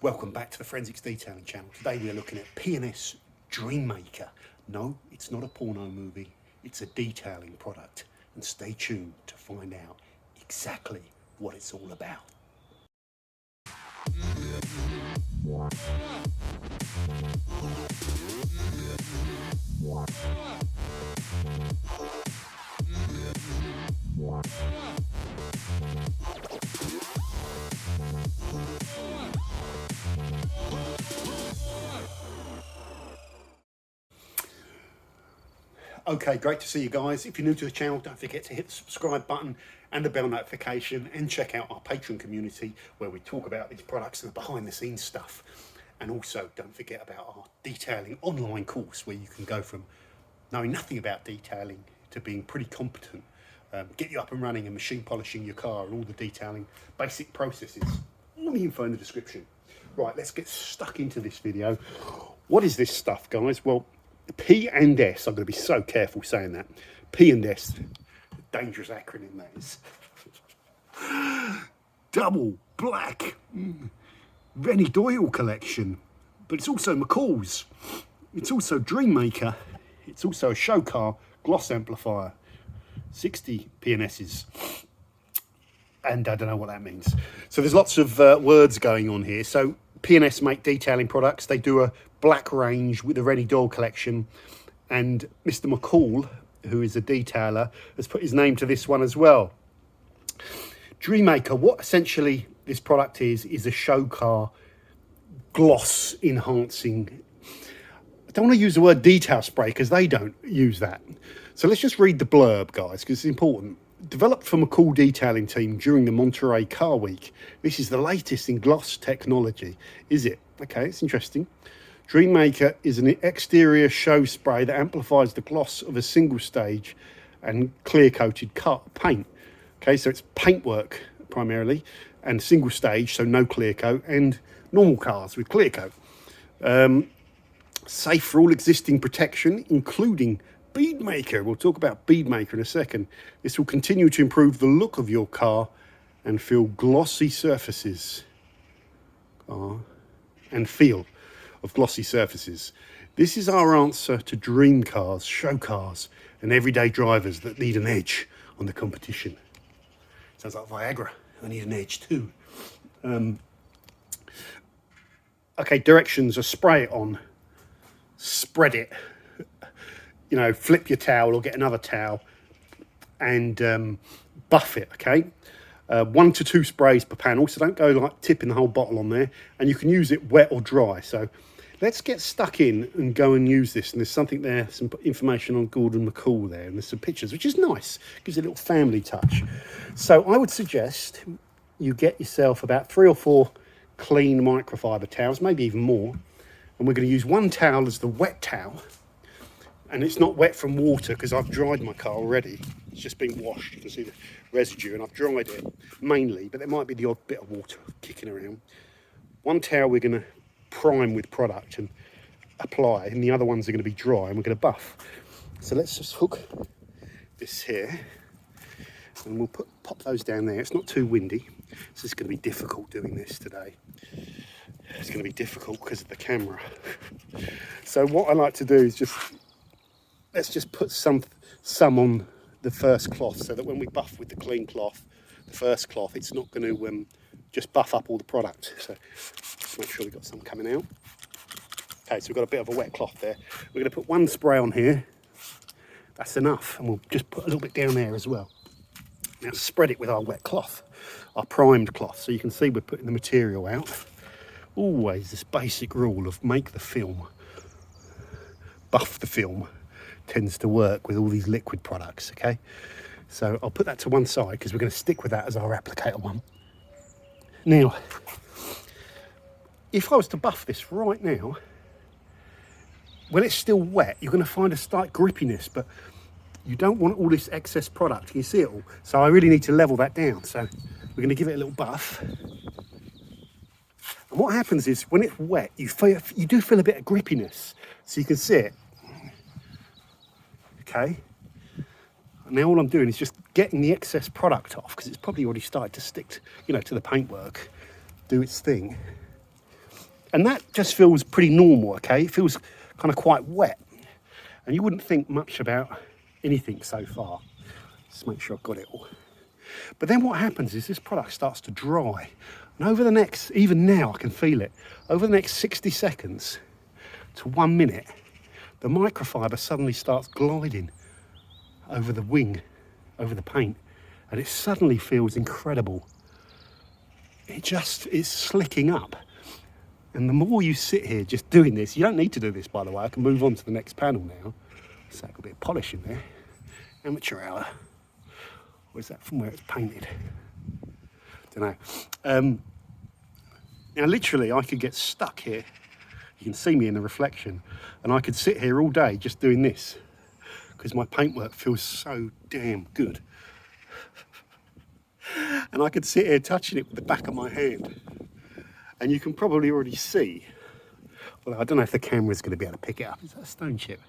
Welcome back to the Forensics Detailing channel. Today we are looking at P&S Dreammaker. No, it's not a porno movie, it's a detailing product. And stay tuned to find out exactly what it's all about. Okay, great to see you guys. If you're new to the channel, don't forget to hit the subscribe button and the bell notification, and check out our Patreon community where we talk about these products and the behind the scenes stuff. And also don't forget about our detailing online course where you can go from knowing nothing about detailing to being pretty competent, get you up and running and machine polishing your car and all the detailing basic processes. All the info in the description. Right, let's get stuck into this video. What is this stuff, guys? Well, P&S, I'm going to be so careful saying that. P&S, dangerous acronym that is. Double black Rennie Doyle collection, but it's also McCall's. It's also Dreammaker. It's also a show car gloss amplifier. 60 P&S's. And I don't know what that means. So there's lots of words going on here. So P&S make detailing products. They do a black range with the Rennie Doyle collection, and Mr. McCall, who is a detailer, has put his name to this one as well. Dreammaker, what essentially this product is a show car gloss enhancing. I don't want to use the word detail spray because they don't use that. So let's just read the blurb, guys, because it's important. Developed for McCall detailing team during the Monterey Car Week. This is the latest in gloss technology. Is it? Okay, it's interesting. Dreammaker is an exterior show spray that amplifies the gloss of a single stage and clear coated paint. Okay, so it's paintwork primarily, and single stage, so no clear coat, and normal cars with clear coat. Safe for all existing protection, including Bead Maker. We'll talk about Bead Maker in a second. This will continue to improve the look of your car and feel glossy surfaces. And feel of glossy surfaces. This is our answer to dream cars, show cars, and everyday drivers that need an edge on the competition. Sounds like Viagra. I need an edge too. Okay, directions are spray it on, spread it, you know, flip your towel or get another towel and buff it, okay? 1 to 2 sprays per panel, so don't go like tipping the whole bottle on there, and you can use it wet or dry. So let's get stuck in and go and use this. And there's something there, some information on Gordon McCall there, and there's some pictures, which is nice, gives it a little family touch. So I would suggest you get yourself about 3 or 4 clean microfiber towels, maybe even more, and we're going to use one towel as the wet towel. And it's not wet from water because I've dried my car already. It's just been washed. You can see the residue, and I've dried it mainly, but there might be the odd bit of water kicking around. One towel we're going to prime with product and apply, and the other ones are going to be dry and we're going to buff. So let's just hook this here, and we'll pop those down there. It's not too windy. This is going to be difficult doing this today. It's going to be difficult because of the camera. So what I like to do is let's just put some on the first cloth, so that when we buff with the clean cloth, the first cloth, it's not going to just buff up all the product. So let's make sure we've got some coming out. Okay, so we've got a bit of a wet cloth there. We're going to put one spray on here. That's enough, and we'll just put a little bit down there as well. Now spread it with our wet cloth, our primed cloth, so you can see we're putting the material out. Always this basic rule of make the film, buff the film, tends to work with all these liquid products, okay? So I'll put that to one side because we're going to stick with that as our applicator one. Now, if I was to buff this right now, when it's still wet, you're going to find a slight grippiness, but you don't want all this excess product. Can you see it all? So I really need to level that down. So we're going to give it a little buff. And what happens is when it's wet, you do feel a bit of grippiness. So you can see it. Okay, now all I'm doing is just getting the excess product off because it's probably already started to stick to, to the paintwork, do its thing. And that just feels pretty normal, okay? It feels kind of quite wet. And you wouldn't think much about anything so far. Just make sure I've got it all. But then what happens is this product starts to dry. And over the next, even now I can feel it, over the next 60 seconds to 1 minute, the microfiber suddenly starts gliding over the wing, over the paint. And it suddenly feels incredible. It's slicking up. And the more you sit here just doing this, you don't need to do this, by the way. I can move on to the next panel now. So a bit of polish in there. Amateur hour. Or is that from where it's painted? Don't know. Now, literally, I could get stuck here. You can see me in the reflection. And I could sit here all day just doing this. Because my paintwork feels so damn good. And I could sit here touching it with the back of my hand. And you can probably already see, well, I don't know if the camera's going to be able to pick it up. Is that a stone chip?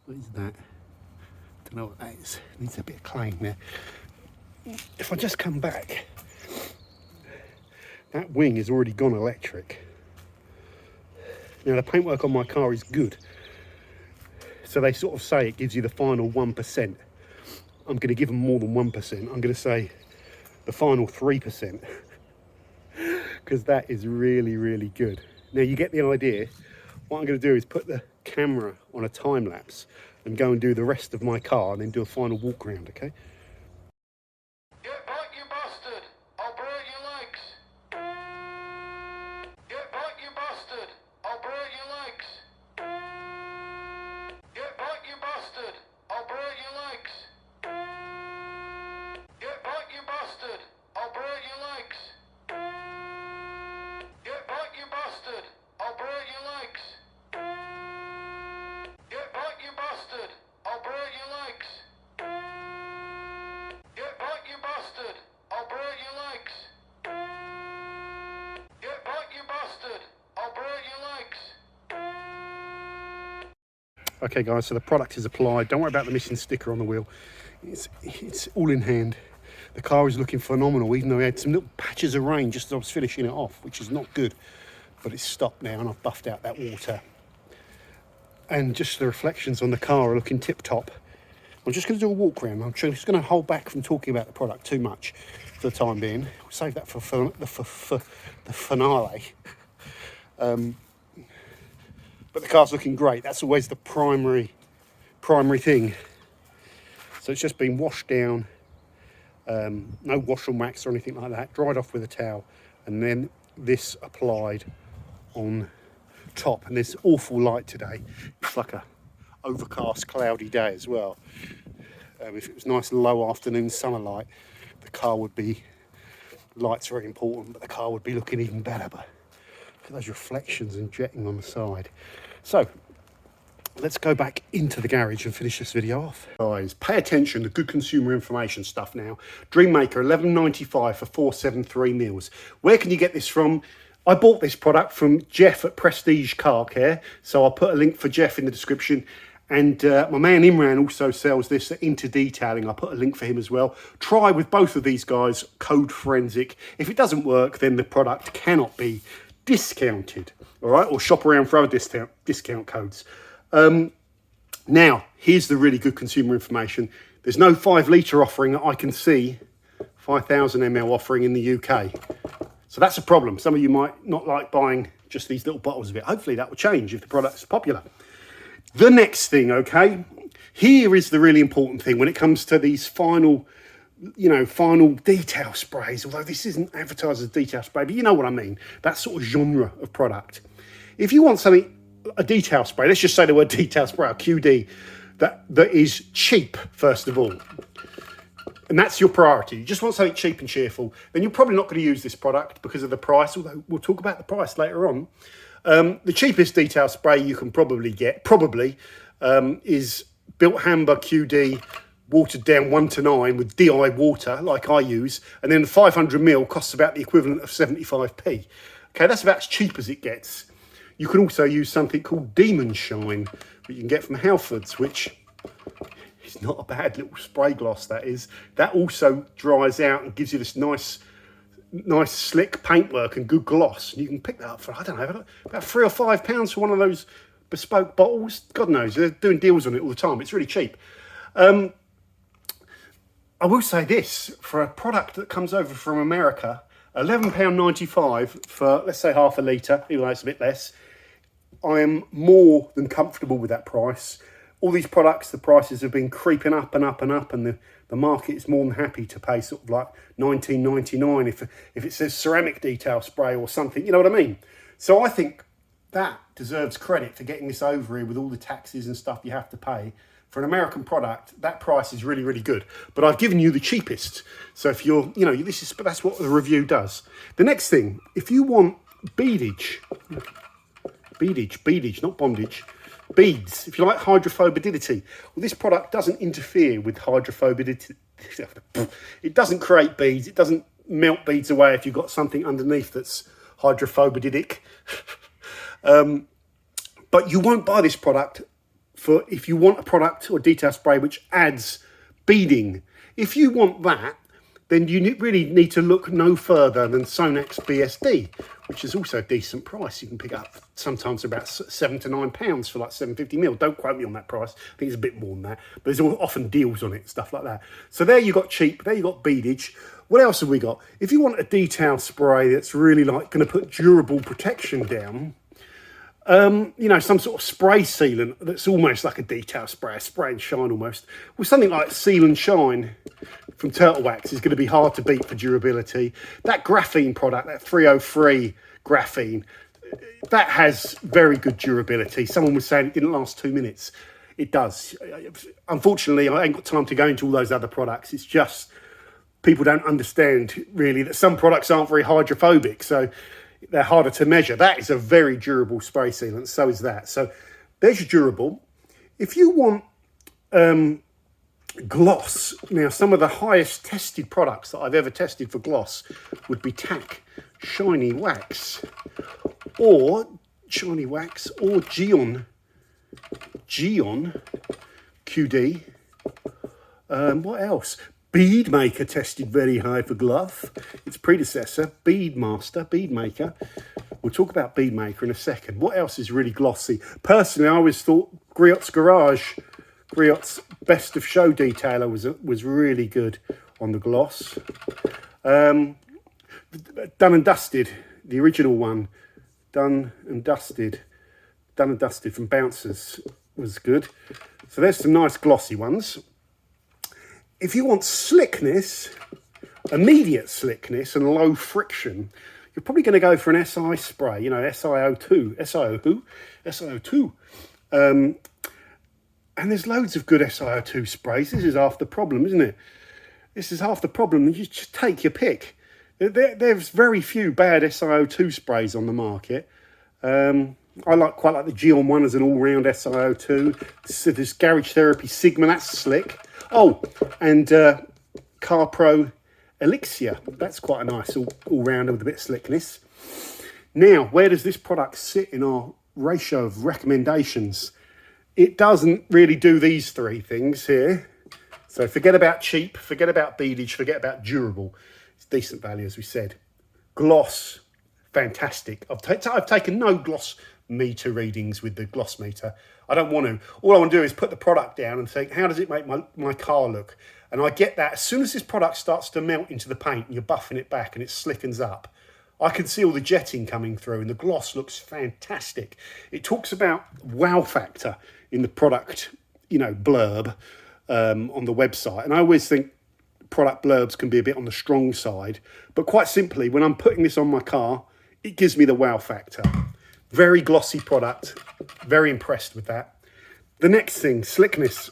What is that? I don't know what that is. It needs a bit of clay in there. If I just come back, that wing has already gone electric. Now, the paintwork on my car is good. So they sort of say it gives you the final 1%. I'm going to give them more than 1%. I'm going to say the final 3%. Because that is really, really good. Now you get the idea. What I'm going to do is put the camera on a time lapse and go and do the rest of my car and then do a final walk around, okay? Get back, you bastard! I'll break your legs! Get back, you bastard! I'll break your legs! Get back, you bastard! I'll break your legs! Get back, you bastard! I'll break your legs! Get back, you bastard! I'll break your legs! Get back, you bastard! I'll break your legs! Get back, you bastard! I'll break your legs! Get back, you bastard! I'll break your legs! Okay guys, so the product is applied. Don't worry about the missing sticker on the wheel. It's all in hand. The car is looking phenomenal, even though we had some little patches of rain just as I was finishing it off, which is not good. But it's stopped now and I've buffed out that water. And just the reflections on the car are looking tip-top. I'm just going to do a walk around. I'm just going to hold back from talking about the product too much for the time being. We'll save that for the finale. But the car's looking great. That's always the primary thing. So it's just been washed down. No wash and wax or anything like that. Dried off with a towel. And then this applied on top. And there's awful light today. It's like a overcast, cloudy day as well. If it was nice low afternoon summer light, the car would be, light's very important, but the car would be looking even better. But look at those reflections and jetting on the side. So let's go back into the garage and finish this video off. Guys, pay attention to good consumer information stuff now. Dreammaker, $11.95 for 473 meals. Where can you get this from? I bought this product from Jeff at Prestige Car Care, so I'll put a link for Jeff in the description. And my man Imran also sells this at Into Detailing. I'll put a link for him as well. Try with both of these guys, code forensic. If it doesn't work, then the product cannot be discounted, all right? Or shop around for other discount codes. Now, here's the really good consumer information. There's no 5 litre offering that I can see, 5,000 ml offering in the UK. So that's a problem. Some of you might not like buying just these little bottles of it. Hopefully that will change if the product's popular. The next thing, okay, here is the really important thing when it comes to these final detail sprays, although this isn't advertised as detail spray, but you know what I mean, that sort of genre of product. If you want something, a detail spray, let's just say the word detail spray, or QD, that is cheap, first of all, and that's your priority. You just want something cheap and cheerful, then you're probably not going to use this product because of the price, although we'll talk about the price later on. The cheapest detail spray you can probably get, is Built Hamber QD, watered down 1 to 9 with DI water, like I use, and then 500ml costs about the equivalent of 75p. Okay, that's about as cheap as it gets. You can also use something called Demon Shine, that you can get from Halfords, which is not a bad little spray gloss, that is. That also dries out and gives you this nice nice slick paintwork and good gloss. And you can pick that up for, I don't know, about £3 or £5 for one of those bespoke bottles. God knows, they're doing deals on it all the time. It's really cheap. I will say this, for a product that comes over from America, £11.95 for, let's say, half a litre, even though it's a bit less, I am more than comfortable with that price. All these products, the prices have been creeping up and up and up, and the market is more than happy to pay sort of like $19.99 if it says ceramic detail spray or something, you know what I mean? So I think that deserves credit for getting this over here with all the taxes and stuff you have to pay. For an American product, that price is really, really good. But I've given you the cheapest. So if you're, you know, that's what the review does. The next thing, if you want beadage, not bondage, beads, if you like hydrophobicity, well, this product doesn't interfere with hydrophobicity. It doesn't create beads. It doesn't melt beads away if you've got something underneath that's hydrophobic. But you won't buy this product for if you want a product or detail spray which adds beading. If you want that, then you really need to look no further than Sonac's BSD, which is also a decent price. You can pick up sometimes about £7 to £9 for like 750ml. Don't quote me on that price. I think it's a bit more than that. But there's often deals on it, stuff like that. So there you got cheap. There you got beadage. What else have we got? If you want a detail spray that's really like going to put durable protection down, you know, some sort of spray sealant that's almost like a detail spray, a spray and shine almost. Well, something like Seal and Shine from Turtle Wax is going to be hard to beat for durability. That graphene product, that 303 graphene, that has very good durability. Someone was saying it didn't last 2 minutes. It does. Unfortunately, I ain't got time to go into all those other products. It's just people don't understand really that some products aren't very hydrophobic, so they're harder to measure. That is a very durable spray sealant. So is that. So there's your durable. If you want gloss, now some of the highest tested products that I've ever tested for gloss would be TAC Shiny Wax or Geon QD. What else? Bead Maker tested very high for gloss. Its predecessor, Bead Maker. We'll talk about Bead Maker in a second. What else is really glossy? Personally, I always thought Griot's Best of Show Detailer was really good on the gloss. Done and Dusted, the original one, Done and Dusted from Bouncers was good. So there's some nice glossy ones. If you want slickness, immediate slickness and low friction, you're probably going to go for an SI spray, you know, SiO2. And there's loads of good SiO2 sprays. This is half the problem, isn't it? This is half the problem. You just take your pick. There's very few bad SiO2 sprays on the market. I quite like the Geon one as an all-round SiO2. This Garage Therapy Sigma, that's slick. Oh, and Car Pro Elixir. That's quite a nice all-rounder with a bit of slickness. Now, where does this product sit in our ratio of recommendations? It doesn't really do these three things here. So forget about cheap, forget about beadage, forget about durable. It's decent value, as we said. Gloss, fantastic. I've taken no gloss meter readings with the gloss meter. I don't want to. All I want to do is put the product down and think, how does it make my car look? And I get that as soon as this product starts to melt into the paint and you're buffing it back and it slickens up, I can see all the jetting coming through and the gloss looks fantastic. It talks about wow factor in the product, you know, blurb on the website. And I always think product blurbs can be a bit on the strong side. But quite simply, when I'm putting this on my car, it gives me the wow factor. Very glossy product. Very impressed with that. The next thing, slickness.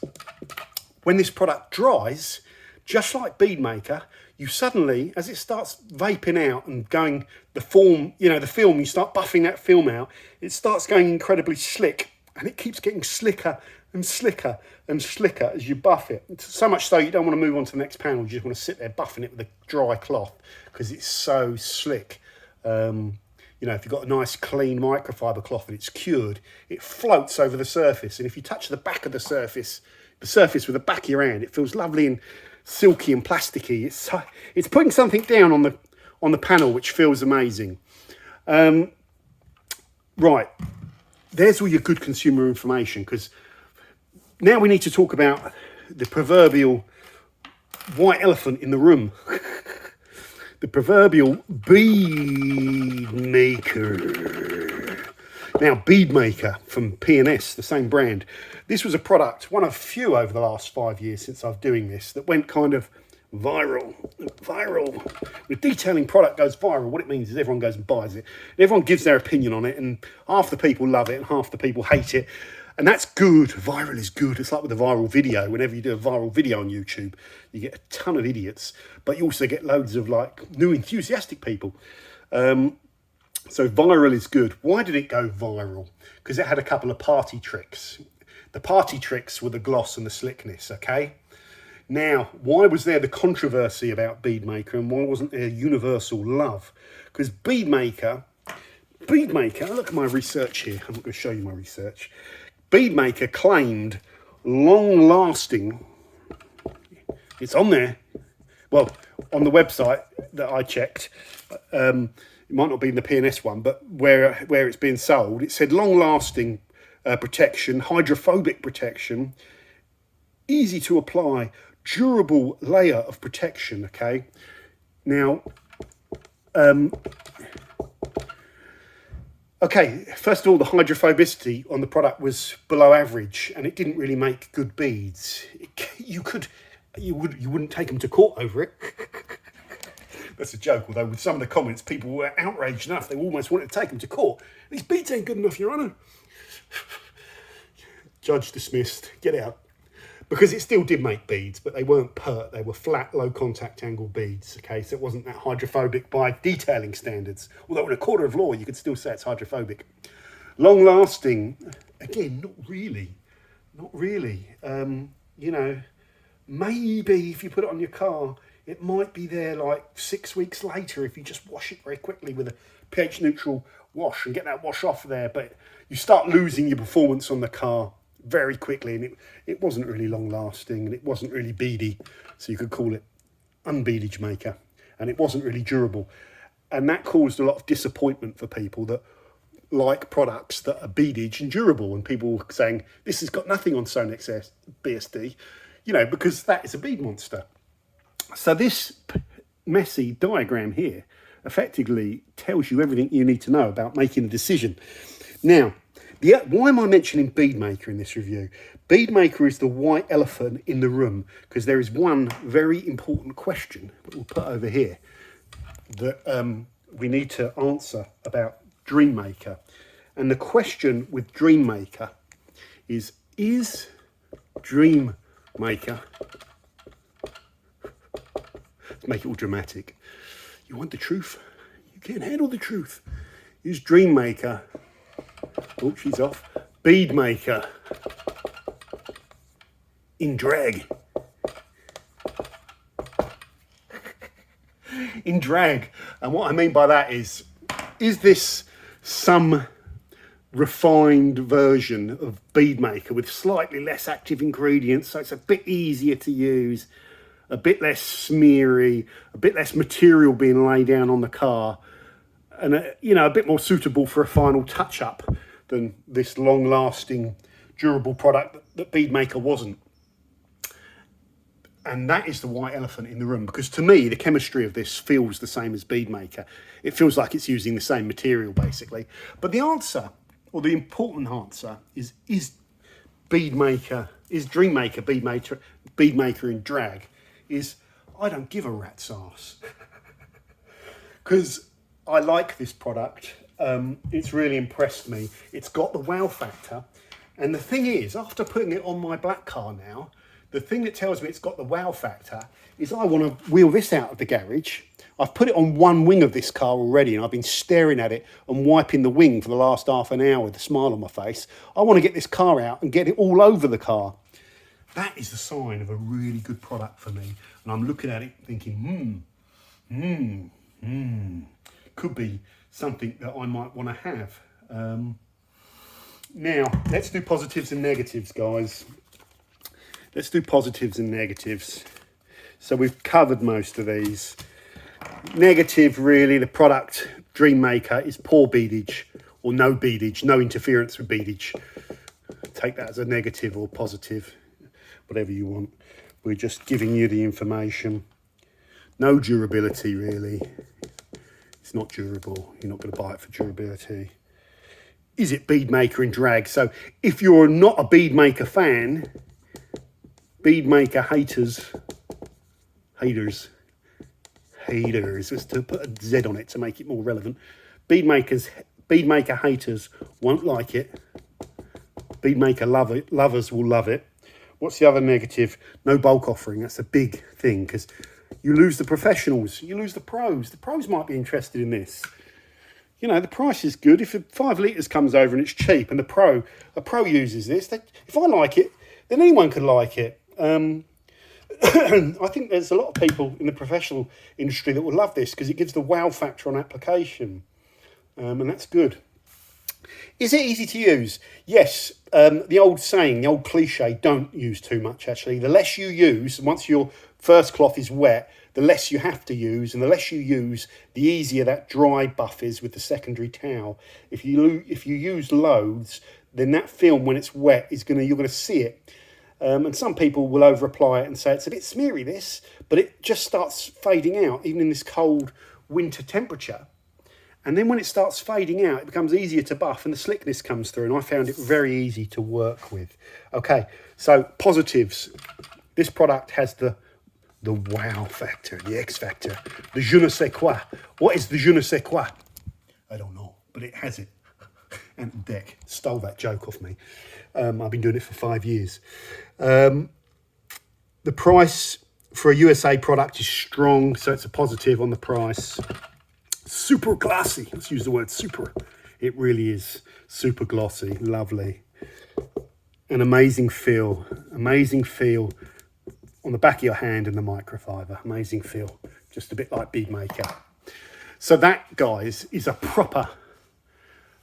When this product dries, just like Bead Maker, you suddenly, as it starts vaping out and going, the film, you start buffing that film out, it starts going incredibly slick and it keeps getting slicker and slicker and slicker as you buff it. So much so you don't want to move on to the next panel. You just want to sit there buffing it with a dry cloth because it's so slick. You know, if you've got a nice clean microfiber cloth and it's cured, it floats over the surface. And if you touch the back of the surface with the back of your hand, it feels lovely and silky and plasticky. It's putting something down on on the panel, which feels amazing. Right, there's all your good consumer information, because now we need to talk about the proverbial white elephant in the room. The proverbial bead maker. Now, Bead Maker from P&S, the same brand. This was a product, one of few over the last 5 years since I've doing this, that went kind of viral. With detailing product goes viral, what it means is everyone goes and buys it. And everyone gives their opinion on it, and half the people love it and half the people hate it. And that's good. Viral is good. It's like with a viral video. Whenever you do a viral video on YouTube, you get a ton of idiots, but you also get loads of like new enthusiastic people. So viral is good. Why did it go viral? Because it had a couple of party tricks. The party tricks were the gloss and the slickness, okay? Now, why was there the controversy about Bead Maker, and why wasn't there universal love? Because Bead Maker, look at my research here. I'm not going to show you my research. Bead Maker claimed long-lasting, it's on there, well, on the website that I checked, it might not be in the P&S one, but where it's being sold, it said long-lasting protection, hydrophobic protection, easy to apply, durable layer of protection, okay? Now, okay, first of all, the hydrophobicity on the product was below average, and it didn't really make good beads. You wouldn't take them to court over it. That's a joke, although with some of the comments, people were outraged enough, they almost wanted to take them to court. These beads ain't good enough, Your Honour. Judge dismissed, get out. Because it still did make beads, but they weren't pert, they were flat, low contact angle beads, okay? So it wasn't that hydrophobic by detailing standards. Although in a court of law, you could still say it's hydrophobic. Long lasting, again, not really. You know, maybe if you put it on your car, it might be there like 6 weeks later if you just wash it very quickly with a pH neutral wash and get that wash off there. But you start losing your performance on the car very quickly, and it wasn't really long lasting, and it wasn't really beady, so you could call it unbeadage maker, and it wasn't really durable, and that caused a lot of disappointment for people that like products that are beadage and durable, and people were saying this has got nothing on Sonex BSD, you know, because that is a bead monster. So this messy diagram here effectively tells you everything you need to know about making a decision. Now, why am I mentioning Bead Maker in this review? Bead Maker is the white elephant in the room, because there is one very important question that we'll put over here that we need to answer about Dream Maker. And the question with Dream Maker is Dream Maker, let's make it all dramatic. You want the truth? You can't handle the truth. Is Dream Maker, oh, she's off, Bead Maker in drag? In drag. And what I mean by that is this some refined version of Bead Maker with slightly less active ingredients, so it's a bit easier to use, a bit less smeary, a bit less material being laid down on the car, and you know, a bit more suitable for a final touch-up than this long-lasting, durable product that Bead Maker wasn't. And that is the white elephant in the room, because to me, the chemistry of this feels the same as Bead Maker. It feels like it's using the same material, basically. But the answer, or the important answer, is Bead Maker, is Dream Maker Bead Maker in drag? Is I don't give a rat's ass. Because I like this product. It's really impressed me. It's got the wow factor. And the thing is, after putting it on my black car now, the thing that tells me it's got the wow factor is I want to wheel this out of the garage. I've put it on one wing of this car already, and I've been staring at it and wiping the wing for the last half an hour with a smile on my face. I want to get this car out and get it all over the car. That is the sign of a really good product for me. And I'm looking at it thinking, could be something that I might want to have. Now, let's do positives and negatives, guys. Let's do positives and negatives. So we've covered most of these. Negative, really, the product Dream Maker is poor beadage or no beadage, no interference with beadage. Take that as a negative or positive, whatever you want. We're just giving you the information. No durability, really. It's not durable. You're not going to buy it for durability. Is it bead maker in drag? So if you're not a bead maker fan, bead maker haters, just to put a Z on it to make it more relevant. Bead maker haters won't like it. Bead maker lovers will love it. What's the other negative? No bulk offering. That's a big thing, because you lose the professionals, you lose the pros. The pros might be interested in this. You know, the price is good. If 5 litres comes over and it's cheap and a pro uses this, if I like it, then anyone could like it. I think there's a lot of people in the professional industry that will love this because it gives the wow factor on application. And that's good. Is it easy to use? Yes. The old saying, the old cliche, don't use too much, actually. The less you use, once your first cloth is wet, the less you have to use. And the less you use, the easier that dry buff is with the secondary towel. If you use loads, then that film, when it's wet, you're going to see it. And some people will over-apply it and say it's a bit smeary, this, but it just starts fading out, even in this cold winter temperature. And then when it starts fading out, it becomes easier to buff and the slickness comes through. And I found it very easy to work with. Okay, so positives. This product has the wow factor, the X factor, the je ne sais quoi. What is the je ne sais quoi? I don't know, but it has it. And Deck stole that joke off me. I've been doing it for 5 years. The price for a USA product is strong, so it's a positive on the price. Super glossy. Let's use the word super. It really is super glossy, lovely. An amazing feel on the back of your hand in the microfiber. Amazing feel, just a bit like Bead Maker. So that, guys, is a proper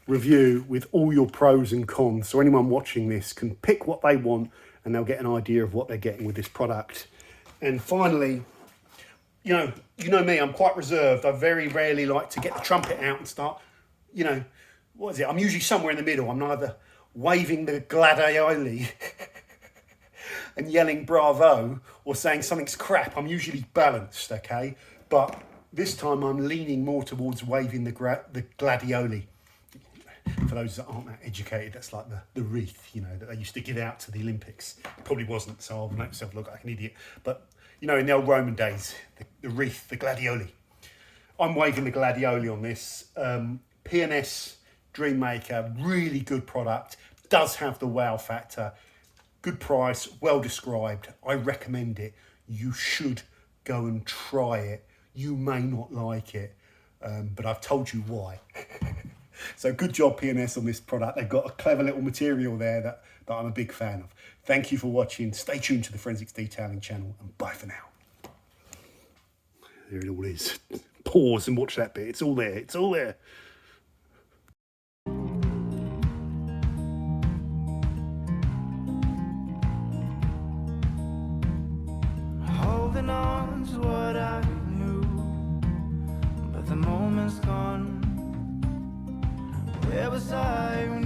review with all your pros and cons. So anyone watching this can pick what they want and they'll get an idea of what they're getting with this product. And finally, you know me, I'm quite reserved. I very rarely like to get the trumpet out and start, what is it? I'm usually somewhere in the middle. I'm neither waving the gladioli and yelling bravo or saying something's crap. I'm usually balanced, okay? But this time I'm leaning more towards waving the gladioli. For those that aren't that educated, that's like the wreath, that they used to give out to the Olympics. It probably wasn't, so I'll make myself look like an idiot. But in the old Roman days, the wreath, the gladioli. I'm waving the gladioli on this. P&S Dream Maker, really good product. Does have the wow factor. Good price, well described. I recommend it. You should go and try it. You may not like it, but I've told you why. So good job, P&S, on this product. They've got a clever little material there that I'm a big fan of. Thank you for watching. Stay tuned to the Forensics Detailing channel, and bye for now. There it all is. Pause and watch that bit. It's all there. It's all there. Holding on to what I knew, but the moment's gone. Where was I when